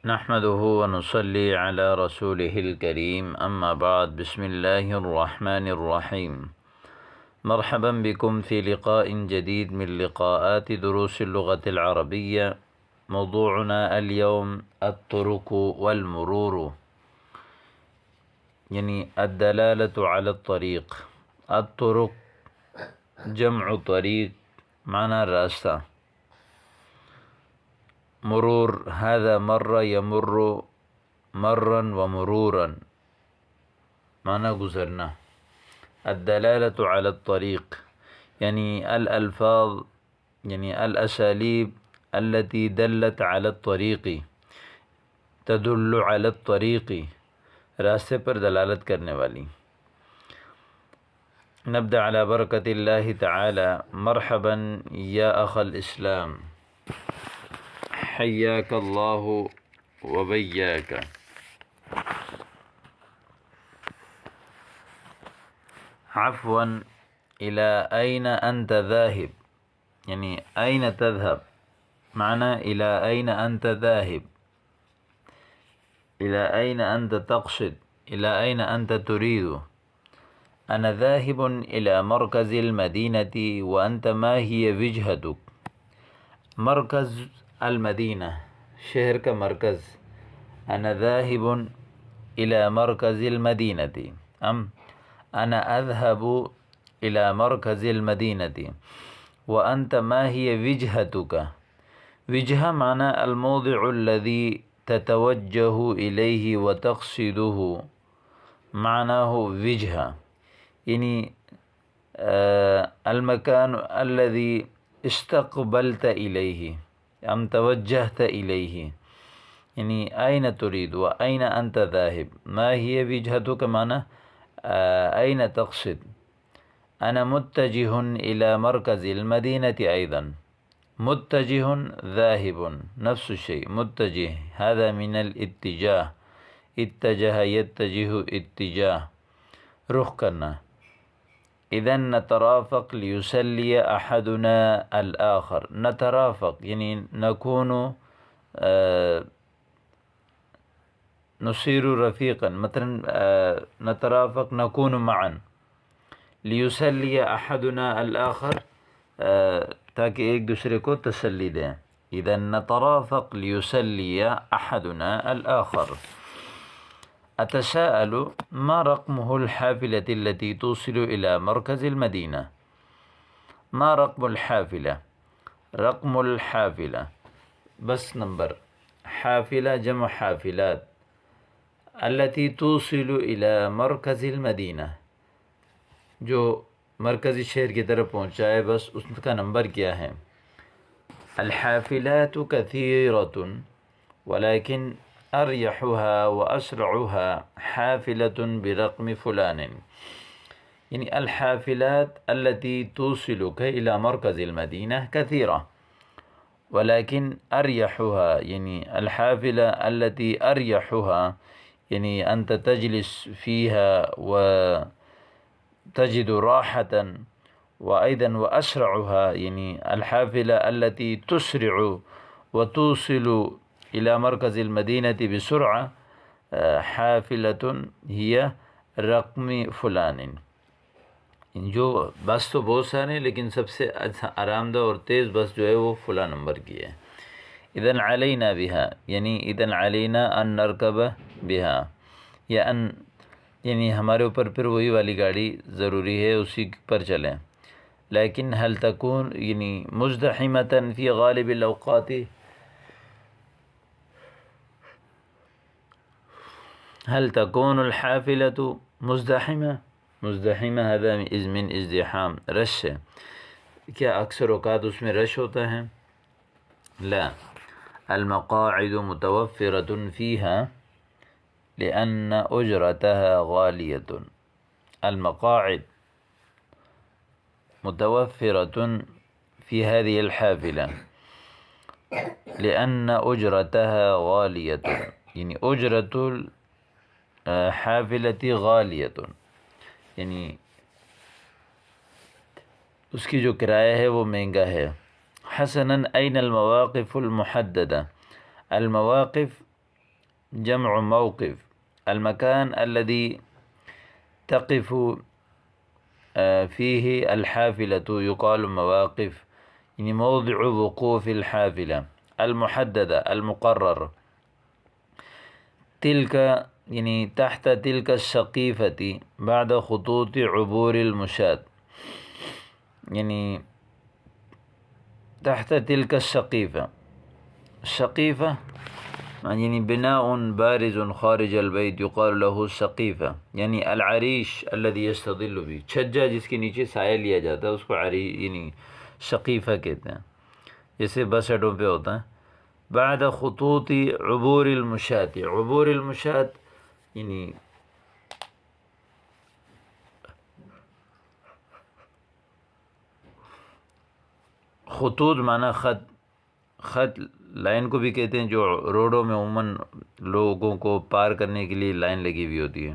نحمده ونصلي على رسوله الكريم أما بعد بسم الله الرحمن الرحيم مرحبا بكم في لقاء جديد من لقاءات دروس اللغة العربية. موضوعنا اليوم الطرق والمرور، یعنی الدلالة على الطريق. الطرق جمع طريق معنى راستہ. مرور هذا مر يمر مرا ومرورا معنى گزرنا. الدلالة على الطريق يعني الألفاظ يعني الأساليب التي دلت على الطريق، تدل على الطريق، راستے پر دلالت کرنے والی. نبدأ على بركة الله تعالى. مرحبا يا أخ الإسلام، حياك الله وبياك. عفوا، إلى أين أنت ذاهب؟ يعني أين تذهب؟ معنى إلى أين أنت ذاهب، إلى أين أنت تقصد، إلى أين أنت تريد. أنا ذاهب إلى مركز المدينة وأنت ما هي وجهتك؟ مركز المدینہ شہر کا مرکز. انا ذاہب الى مرکز المدینة انا اذهب الى مرکز المدینة وانت ما هي وجهتك؟ وجهة معنى الموضع الذي تتوجه إليه وتقصده، معناه وجهة يعني المكان الذي استقبلت إليه أم توجهت إليه. يعني أين تريد وأين أنت ذاهب، ما هي وجهتك معنى أين تقصد. أنا متجه إلى مركز المدينة أيضا. متجه ذاهب نفس الشيء. متجه هذا من الاتجاه، اتجه يتجه اتجاه، رخ کرنا. إذن نترافق ليسلي أحدنا الآخر. نترافق يعني نكون نصير رفيقا، مثلا نترافق نكون معا. ليسلي أحدنا الآخر تاکہ ایک دوسرے کو تسلی دیں. إذن نترافق ليسلي أحدنا الآخر. أتساءل ما رقمه الحافلة التي توصل إلى مركز المدينة؟ ما رقم الحافلة؟ رقم الحافلة بس نمبر. حافلة جمع حافلات. التي توصل إلى مركز المدينة جو مرکزی شہر کی طرف پہنچائے، بس اس کا نمبر کیا ہے؟ الحافلات كثيرة ولكن أريحها وأسرعها حافلة برقم فلان. يعني الحافلات التي توصلك إلى مركز المدينة كثيرة ولكن أريحها، يعني الحافلة التي أريحها يعني أنت تجلس فيها وتجد راحة. وأيضا وأسرعها يعني الحافلة التي تسرع وتوصل إلى مركز المدينة بسرعة حافلة هي رقم فلان. جو بس تو بہت سارے ہیں لیکن سب سے آرام دہ اور تیز بس جو ہے وہ فلاں نمبر کی ہے. اذن علینا بها یعنی اذن علینا ان نرکب بها، یا ان یعنی ہمارے اوپر پھر وہی والی گاڑی ضروری ہے، اسی پر چلیں. لیکن هل تكون یعنی مزدحمة في غالب الأوقات؟ هل تكون الحافلة مزدحمة؟ مزدحمة هذا من ازدحام، رش ہے. کیا اکثر اوقات اس میں رش ہوتا ہے؟ لا. المقاعد متوفرة فيها لأن أجرتها غالية. المقاعد متوفرة في هذه الحافلة لأن أجرتها غالية، يعني أجرة الحافلة غالية، یعنی اس کی جو کرایہ ہے وہ مہنگا ہے. حسناً أين المواقف المحددة؟ المواقف جمع موقف. المكان الذي تقف فيه الحافلة يقال مواقف، يعني موضع وقوف الحافلة. المحددة المقرر. تلك يعني تحت تلك السقيفة بعد خطوط عبور المشاة، يعني تحت تلك السقيفة. السقيفة يعني بناء بارز خارج البيت يقال له سقیفہ، یعنی العریش الذي يستظل به، چھجا جس کے نیچے سایہ لیا جاتا ہے اس کو یعنی سقیفہ کہتے ہیں، جیسے بس اڈوں پہ ہوتا ہے۔ بعد خطوط عبور المشاة، عبور المشاة یعنی خطوط معنی خط، خط لائن کو بھی کہتے ہیں جو روڈوں میں عموماً لوگوں کو پار کرنے کے لیے لائن لگی ہوئی ہوتی ہے،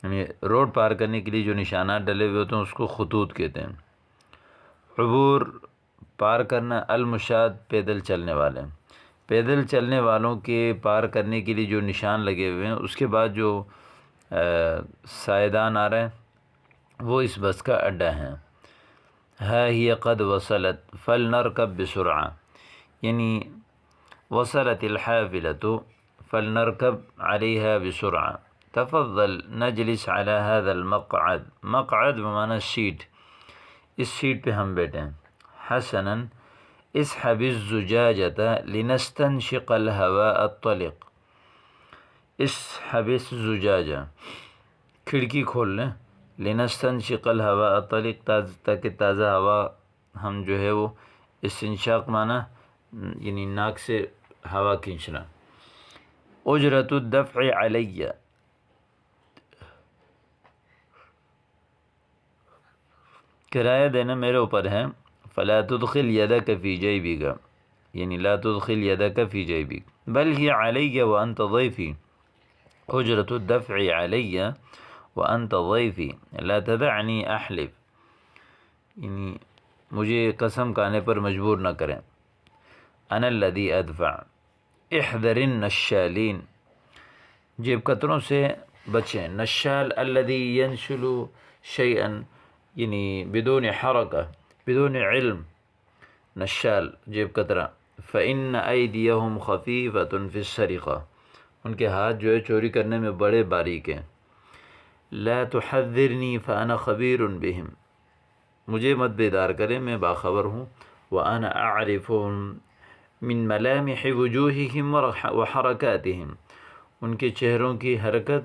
یعنی روڈ پار کرنے کے لیے جو نشانات ڈلے ہوئے ہوتے ہیں اس کو خطوط کہتے ہیں۔ عبور پار کرنا، المشاة پیدل چلنے والے، پیدل چلنے والوں کے پار کرنے کے لیے جو نشان لگے ہوئے ہیں، اس کے بعد جو سائیدان آ رہے ہیں وہ اس بس کا اڈا ہے۔ ہا ہی قد وصلت فلنرکب بسرعہ، یعنی وصلت الحافلة فلنركب عليها بسرعة، تفضل نجلس على هذا المقعد، مقعد بمعنی سیٹ، اس سیٹ پہ ہم بیٹھے ہیں۔ حسنا اسحب الزجاجة لنستنشق الهواء الطلق، اسحب الزجاجة کھڑکی کھول لیں، لنستنشق الهواء الطلق تاکہ تازہ ہوا ہم جو ہے وہ استنشاق معنی یعنی ناک سے ہوا کھینچنا۔ اجرت الدفع علی، کرایہ دینا میرے اوپر ہے۔ فلا تدخل یدک فی جیبک، یعنی لا تدخل یدک فی جیبک، بل ہی علی وانت ضیفی، اجرت الدفع علی وانت ضیفی لا تدعنی احلف، یعنی مجھے قسم کھانے پر مجبور نہ کریں۔ انا الذی ادفع، احذر النشالین، جیب کتروں سے بچیں۔ نشال الذی ینشل شیئا یعنی بدون حرکہ، بدون علم، نشال جیب کترہ۔ فإن ایدیہم خفیفۃ فی السرقہ، ان کے ہاتھ جو ہے چوری کرنے میں بڑے باریک ہیں۔ لا تحذرنی فأنا خبیر بہم، مجھے مت بیدار کریں میں باخبر ہوں۔ وأنا أعرفهم من ملامح وجوہہم وحرکاتہم، ان کے چہروں کی حرکت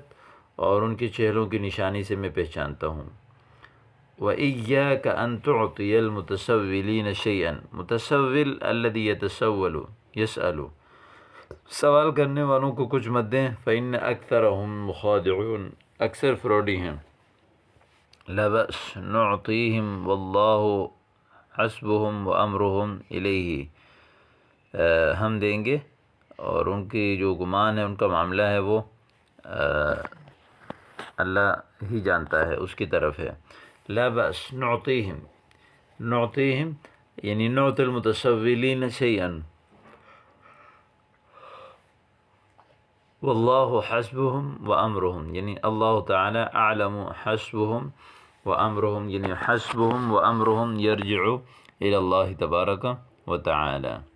اور ان کے چہروں کی نشانی سے میں پہچانتا ہوں۔ وإياك أن تعطي المتسولين شيئا، متسول الذي يتسول يسأل، سوال کرنے والوں کو کچھ مت دیں۔ فإن أكثرهم مخادعون، اکثر فراڈی ہیں۔ لا بأس نعطيهم والله حسبهم وأمرهم إليه، ہم دیں گے اور ان کی جو گمان ہے ان کا معاملہ ہے وہ اللہ ہی جانتا ہے، اس کی طرف ہے۔ لا بأس نعطيهم، نعطيهم یعنی نعطي المتسولين شيئا والله حسبهم وأمرهم، یعنی اللہ تعالی اعلم حسبهم وأمرهم، یعنی حسبهم وأمرهم يرجع إلى الله تبارک وتعالی۔